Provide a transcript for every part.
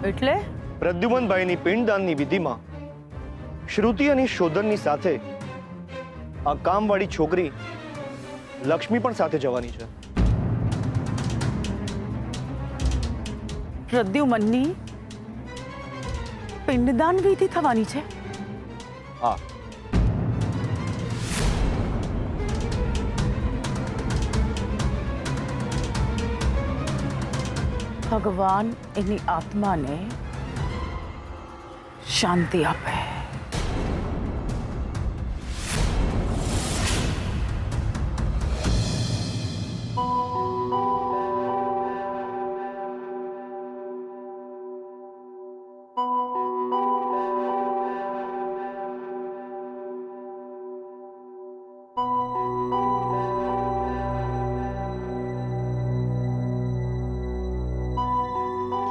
એટલે પ્રદ્યુમનભાઈની પિંડદાનની વિધિમાં શ્રુતિ અને શોધનની સાથે આ કામવાળી છોકરી લક્ષ્મી પણ સાથે જવાની છે. પ્રદ્યુમનની પિંડદાન વિધિ થવાની છે. હા, ભગવાન એની આત્માને શાંતિ આપે.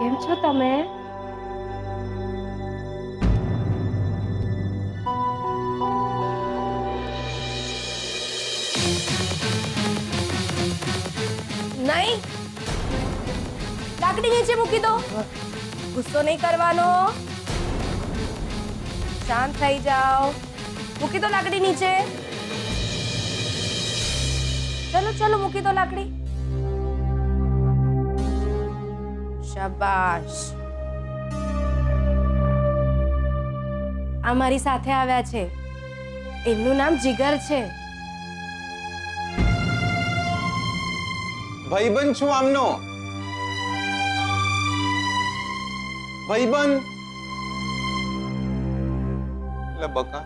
કેમ છો તમે? નહીં, લાકડી નીચે મૂકી દો. ગુસ્સો નહીં કરવાનો, શાંત થઈ જાઓ. મૂકી દો લાકડી નીચે. ચલો ચલો, મૂકી દો લાકડી. શાબાશ. આ મારી સાથે આવ્યા છે. એમનું નામ જીગર છે. ભાઈબંધ છું આમનો. ભાઈબંધ. એટલે બકા,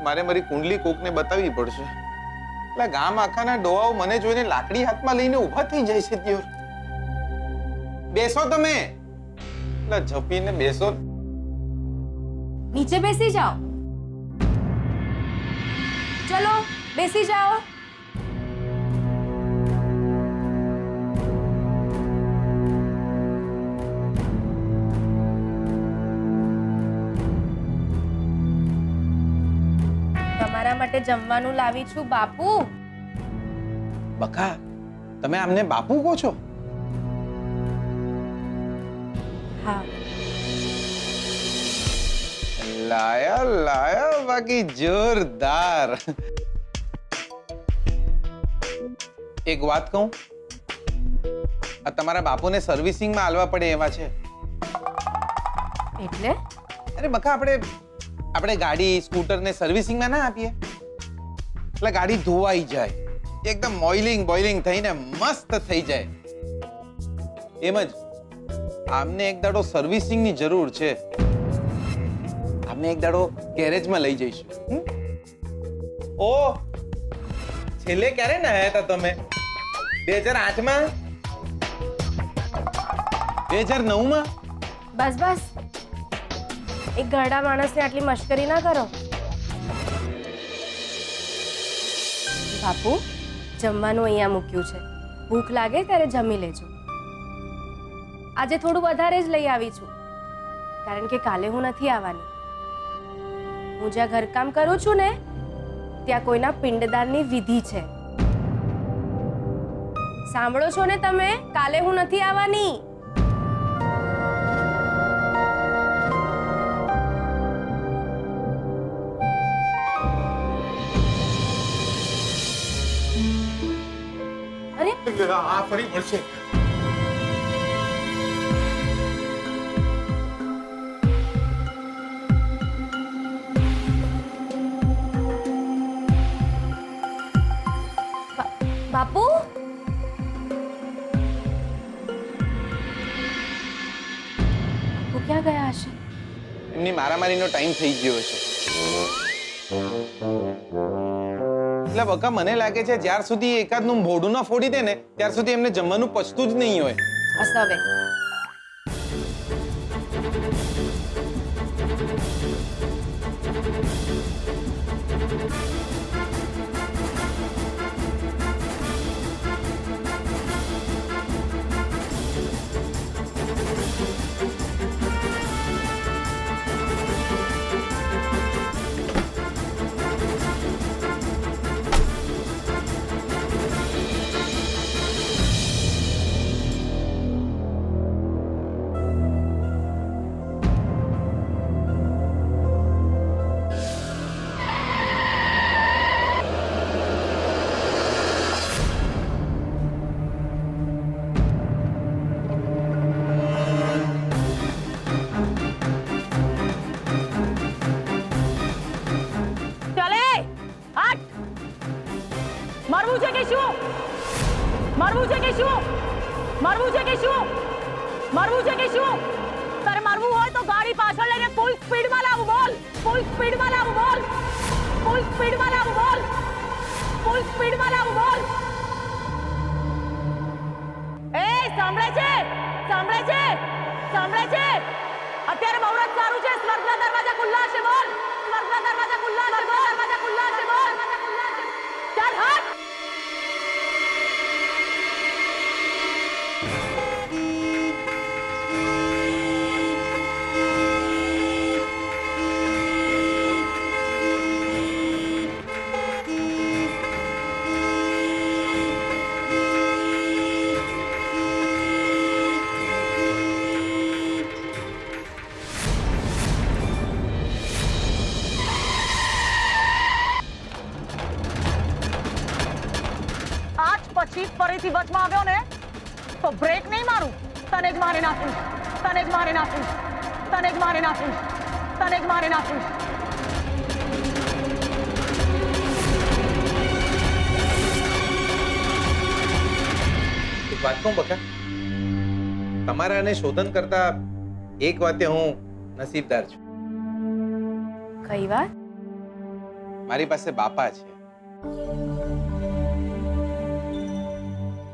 મારે મારી કુંડલી કોકને બતાવવી પડશે. એટલે ગામ આખાના ડોહાઓ મને જોઈને લાકડી હાથમાં લઈને ઊભા થઈ જાય છે. ત્યોર બેસો તમે. એટલે ઝપીને બેસો. નીચે બેસી જાઓ. ચલો બેસી જાઓ. તમારા માટે જમવાનું લાવી છું બાપુ. બકા, તમે આમને બાપુ કહો છો? હા, લાયા લાયા, બાકી જોરદાર. એક વાત કહું, આ તમારા બાપુને સર્વિસિંગમાં આલવા પડે એવા છે. એટલે અરે બકા, આપણે ગાડી સ્કૂટરને સર્વિસિંગમાં ના આપીએ એટલે ગાડી ધોવાઈ જાય, એકદમ બોઇલિંગ થઈને મસ્ત થઈ જાય. એમ જ આમને એક દાડો સર્વિસિંગની જરૂર છે. આમને એક દાડો ગેરેજમાં લઈ જઈશું. ઓ છેલ્લે ક્યારે નાયા હતા તમે? 2008માં? 2009માં? બસ બસ, એક ઘરડા માણસને આટલી મશ્કરી ના કરો. બાપુ, જમવાનું અહીંયા મૂક્યું છે. ભૂખ લાગે ત્યારે જમી લેજો. આજે થોડું વધારે જ લઈ આવી છું, કારણ કે કાલે હું નથી આવવાની. હું જ્યાં ઘરકામ કરું છું ને, ત્યાં કોઈના પિંડદાનની વિધિ છે. સાંભળો છો ને તમે? કાલે હું નથી આવવાની. અરે, આ ફરી મળશે. બાપુ, બાપુ ક્યાં ગયા હશે? એમની મારામારીનો ટાઈમ થઈ ગયો છે. એટલે બકા, મને લાગે છે જ્યાર સુધી એકાદનું મોઢું ના ફોડી દે ને, ત્યાર સુધી એમને જમવાનું પચતું જ નહીં હોય. બસ હવે. કે શું? મરવું છે કે શું? તારે મરવું હોય તો ગાડી પાછળ લઈને ફૂલ સ્પીડમાં લાવું. બોલ, ફૂલ સ્પીડમાં લાવું. બોલ, ફૂલ સ્પીડમાં લાવું. બોલ, ફૂલ સ્પીડમાં લાવું. બોલ. એ સાંભળે છે? સાંભળે છે? સાંભળે છે? અત્યારે મુહૂર્ત સારું છે. સ્વર્ગના દરવાજા ખુલ્લા છે. બોલ, સ્વર્ગના દરવાજા ખુલ્લા છે. બોલ, દરવાજા ખુલ્લા છે. બોલ, ચાલ હાથ. પછી ફરીથી વચમાં આવ્યો ને તો બ્રેક નહીં મારું. તને જ મારી નાખીશ. તને જ મારી નાખીશ. તને જ મારી નાખીશ. તને જ મારી નાખીશ. એક વાત કહું બકા, તમારા અને શોધન કરતા એક વાતે હું નસીબદાર છું. કઈ વાત? મારી પાસે બાપા છે.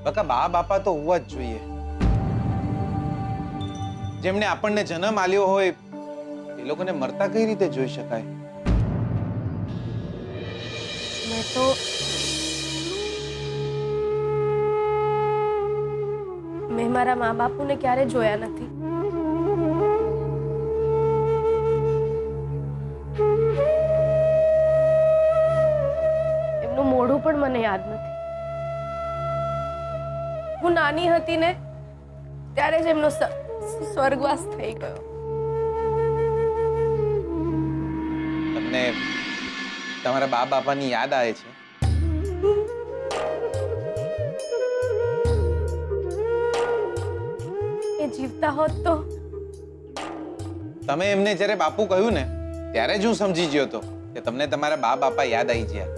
બકા, બાપા તો હોવા જ જોઈએ. જેમને આપણને જન્મ આલ્યો હોય એ લોકોને મરતા કઈ રીતે જોઈ શકાય? મેં મારા મા બાપુને ક્યારે જોયા નથી. એમનું મોઢું પણ મને યાદ નથી. હું નાની હતી ને ત્યારે જ એમનો સ્વર્ગવાસ થઈ ગયો. તમને તમારા બાપાની યાદ આવે છે? એ જીવતા હોત તો. તમે એમને જ્યારે બાપુ કહ્યું ને ત્યારે જ હું સમજી ગયો હતો કે તમને તમારા બાપા યાદ આવી ગયા.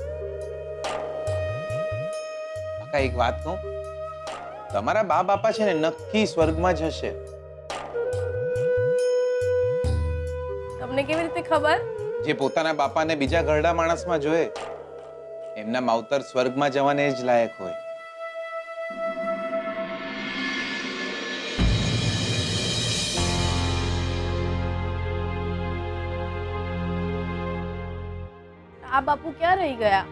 કાકા, એક વાત કહું, તમારા બાપા છે ને નક્કી સ્વર્ગમાં જ હશે. તમને કેવી રીતે ખબર? જે પોતાના બાપાને બીજા ઘરડા માણસમાં જોએ એમના માવતર સ્વર્ગમાં જવાને જ લાયક હોય. આ બાપુ ક્યાં રહી ગયા?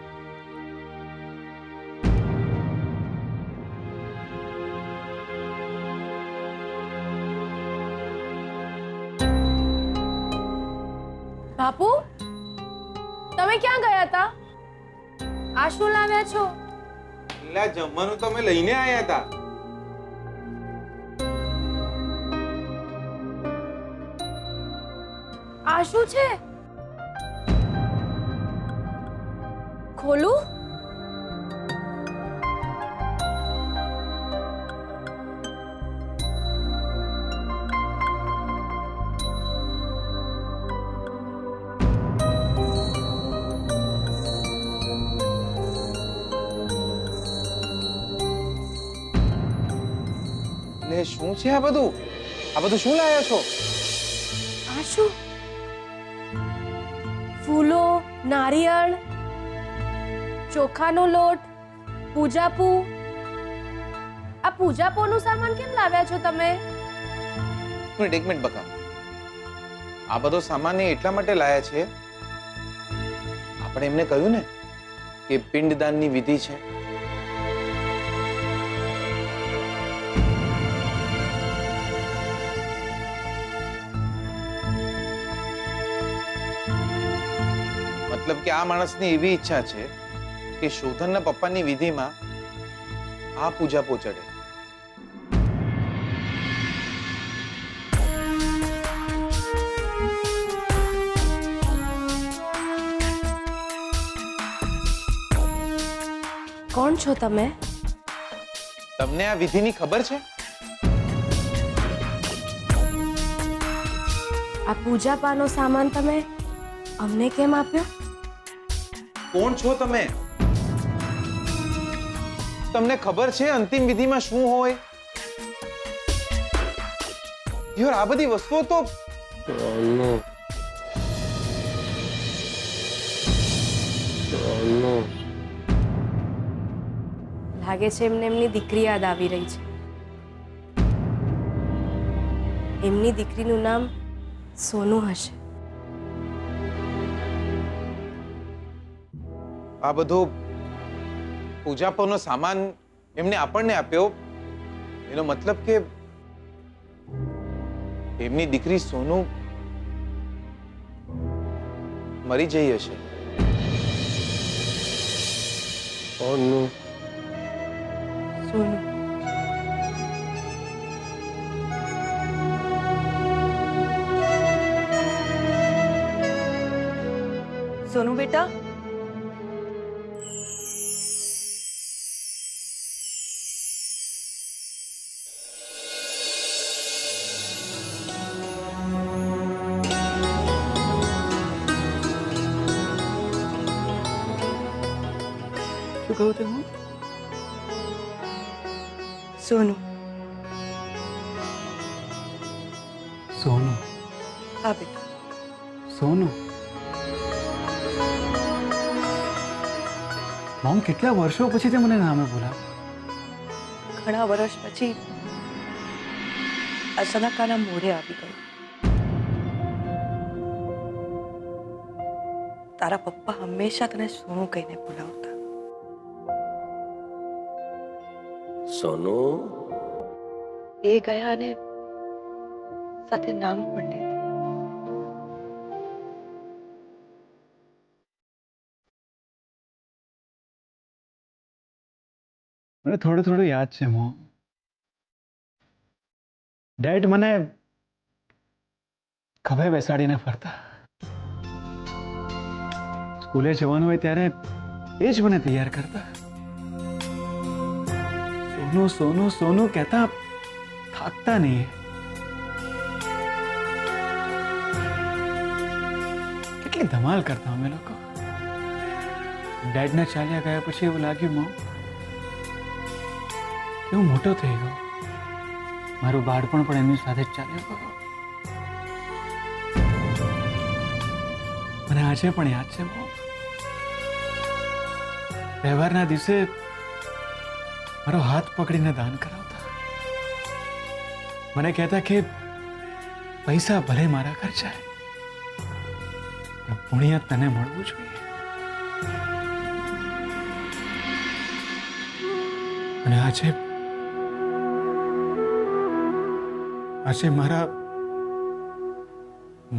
બાપુ, તમે ક્યાં ગયા હતા? આ શું લાવ્યા છો? પેલા જમવાનું તો અમે લઈને આયા હતા. આ શું છે? ખોલું? એટલે શું છે આ બધું? આ બધું શું લાયા છો? આ શું? ફૂલો, નારિયેળ, ચોખાનો લોટ, પૂજાપુ. આ પૂજાપોનું સામાન કેમ લાવ્યા છો તમે? એક મિનિટ બકા, આ બધો સામાન એટલા માટે લાયા છે, આપણે એમને કહ્યું ને કે પિંડદાનની વિધિ છે. મતલબ કે આ માણસની એવી ઈચ્છા છે કે શોધનના પપ્પાની વિધિમાં આ પૂજા પહોંચડે. કોણ છો તમે? તમને આ વિધિની ખબર છે? આ પૂજાપાનો સામાન તમે અમને કેમ આપ્યો? કોણ છો તમે? તમને ખબર છે અંતિમ વિધિમાં શું હોય? યાર આ બધી વસ્તુઓ તો લાગે છે એમને એમની દીકરી યાદ આવી રહી છે. એમની દીકરીનું નામ સોનુ હશે. આ બધો પૂજાપોનો સામાન એમને આપણને આપ્યો એનો મતલબ કે એમની દીકરી સોનુ મરી જઈ હશે. સોનુ. સોનુ બેટા, શું કહું તે હું? સોનુ. સોનુ. હા બેટા. સોનુ. મોમ, કેટલા વર્ષો પછી તે મને નામે બોલાવ્યો. ઘણા વર્ષ પછી અચાનકાના મોઢે આવી ગયું. તારા પપ્પા હંમેશા તને સોનુ કહીને બોલાવતા. સોનુ. એ ગયા ને સાથે નામ પણ લીધું. મને થોડું થોડું યાદ છે મોમ. ડેડ મને ખભે બેસાડીને ફરતા. સ્કૂલે જવાનું હોય ત્યારે એ જ મને તૈયાર કરતા. સોનુ સોનુ સોનુ કહેતા થાકતા નહીં. કેટલી ધમાલ કરતા અમે લોકો. ડેડના ચાલ્યા ગયા પછી એવું લાગ્યું મોમ કે હું મોટો થઈ ગયો. મારું બાળપણ પણ એમની સાથે જ ચાલ્યું ગયું. મને આજે પણ યાદ છે મોમ. તહેવારના દિવસે મારો હાથ પકડીને દાન કરાવતા. મને કહેતા કે પૈસા ભલે મારા ખર્ચાય પણ પુણ્ય તને મળવું જોઈએ. અને આજે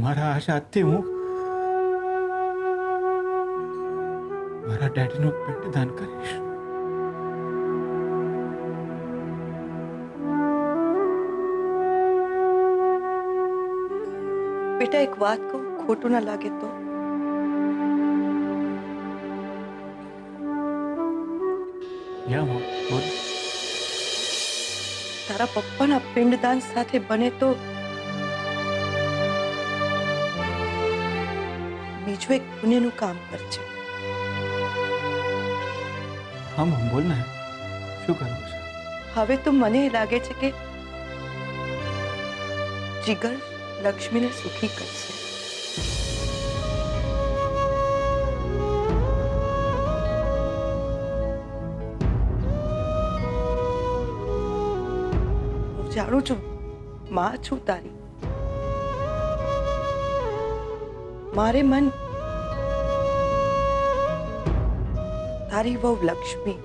મારા હાથથી હું મારા ડેડીનું પિંડદાન કરીશ. બેટા, એક વાત કહું, ખોટું ના લાગે તો? યા મોમ, બોલ. તારા પપ્પાના પિંડદાન સાથે બને તો બીજું એક પુણ્યનું કામ કરજે. હા મોમ, બોલ ને. શું કરવું છે? હવે તો મને લાગે છે કે જીગર લક્ષ્મીને સુખી કરશે. હું જાણું છું, માં છું તારી. મારે મન તારી વહુ લક્ષ્મી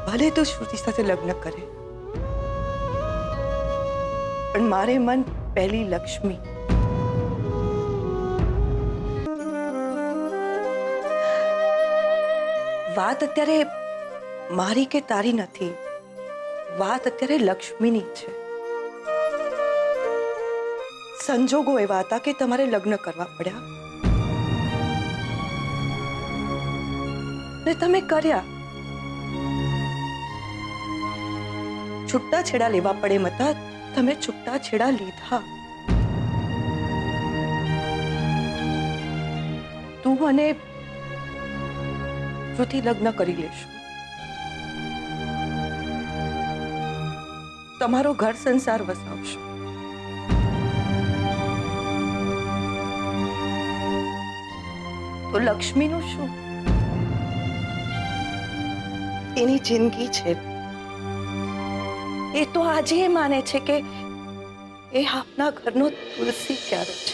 ભલે તો શ્રુતિ સાથે લગ્ન કરે, પણ મારે મન પહેલી લક્ષ્મી. વાત અત્યારે મારી કે તારી નથી, વાત અત્યારે લક્ષ્મીની છે. સંજોગો એવા હતા કે તમારે લગ્ન કરવા પડ્યા ને તમે કર્યા. છૂટા છેડા લેવા પડે એમ હતા, તમે છૂટા છેડા લીધા. તું અને શ્રુતિ લગ્ન કરી લેશું. તમારો ઘર સંસાર વસાવશો. તો લક્ષ્મીનું શું? એની જિંદગી છે. એ તો આજે એ માને છે કે એ આપના ઘરનો તુલસી ક્યારે છે.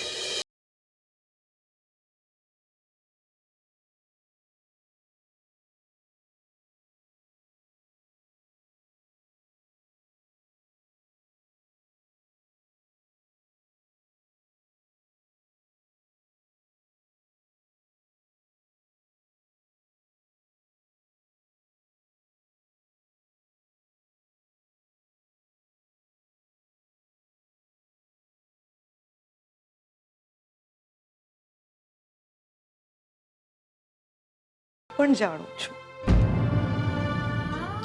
પણ જાણું છું,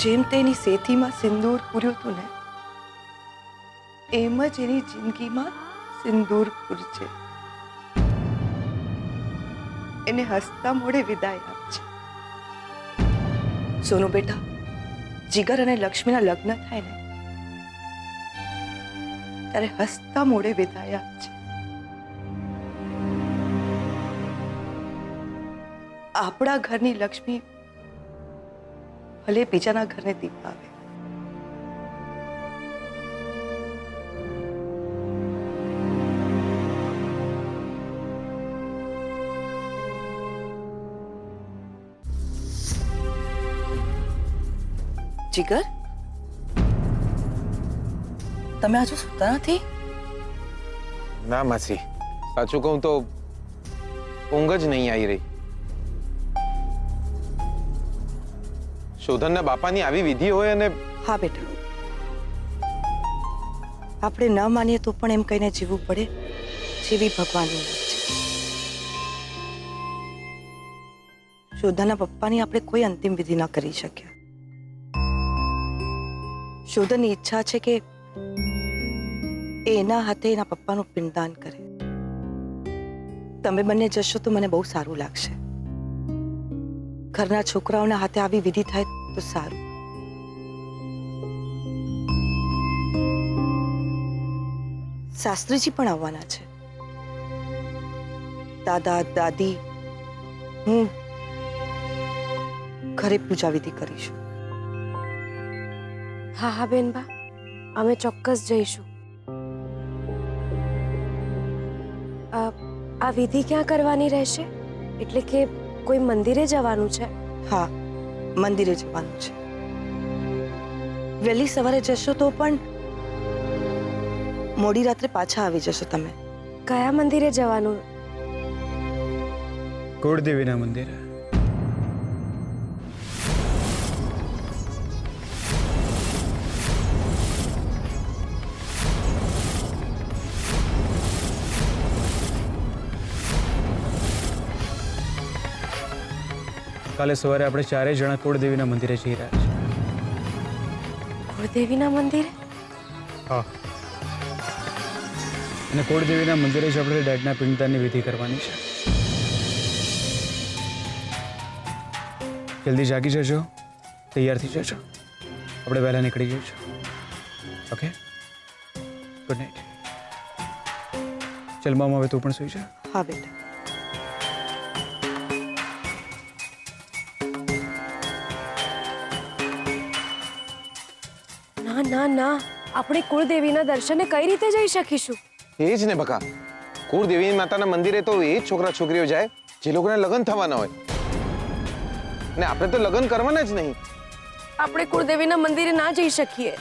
જેમ તેની સેથીમાં સિંદૂર પૂર્યું હતું ને, એમ જ એની જિંદગીમાં સિંદૂર પૂરશે. એને હસતા મોઢે વિદાય આપજે. સોનુ બેટા, જીગર અને લક્ષ્મીના લગ્ન થાય ને ત્યારે હસતા મોઢે વિદાય આપજે. આપણા ઘરની લક્ષ્મી ભલે બીજાના ઘરને દીપાવે. જીગર, તમે હજુ સૂતા નથી? ના માસી, સાચું કહું તો ઊંઘ જ નહીં આવી રહી. શોધનના બાપાની આવી વિધિ હોય અને હા બેટા, આપણે ન માનીએ તો પણ એમ કહીને જીવવું પડે જેવી ભગવાનની વાત છે. શોધાના પપ્પાની આપણે કોઈ અંતિમ વિધિ ન કરી શક્યા. શોધનની ઈચ્છા છે કે એ એના હાથે એના પપ્પાનું પિંડદાન કરે. તમે બંને જશો તો મને બહુ સારું લાગશે. ઘરના છોકરાઓના હાથે આવી વિધિ થાય તો સારું. શાસ્ત્રીજી પણ આવવાના છે. દાદા દાદી હું ઘરે પૂજા વિધિ કરીશું. હા હા બેનબા, અમે ચોક્કસ જઈશું. આ વિધિ ક્યાં કરવાની રહેશે? એટલે કે કોઈ મંદિરે જવાનું છે? હા, મંદિરે જવાનું છે. વહેલી સવારે જશો તો પણ મોડી રાત્રે પાછા આવી જશો તમે. કયા મંદિરે જવાનું? કુળદેવીના મંદિરે. કાલે સવારે આપણે ચારેય જણા કુળદેવીના મંદિરે જઈ રહ્યા છીએ. કુળદેવીના મંદિરે? હા, અને કુળદેવીના મંદિરે જ આપણે ડેડના પિંડદાનની વિધિ કરવાની છે. જલ્દી જાગી જજો, તૈયાર થઈ જજો. આપણે વહેલા નીકળી જઈશું. Okay, good night. ચલ મામા, હવે તું પણ સુઈ જા. હા બેટા. ના ના ના, આપણે કુળદેવીના દર્શને કઈ રીતે જઈ શકીશું? એ જ ને બકા, કુળદેવી માતાના મંદિરે તો એ જ છોકરા છોકરીઓ જાય જે લોકોને લગ્ન થવાના હોય, ને આપણે તો લગ્ન કરવાના જ નહીં. આપણે કુળદેવીના મંદિરે ના જઈ શકીએ.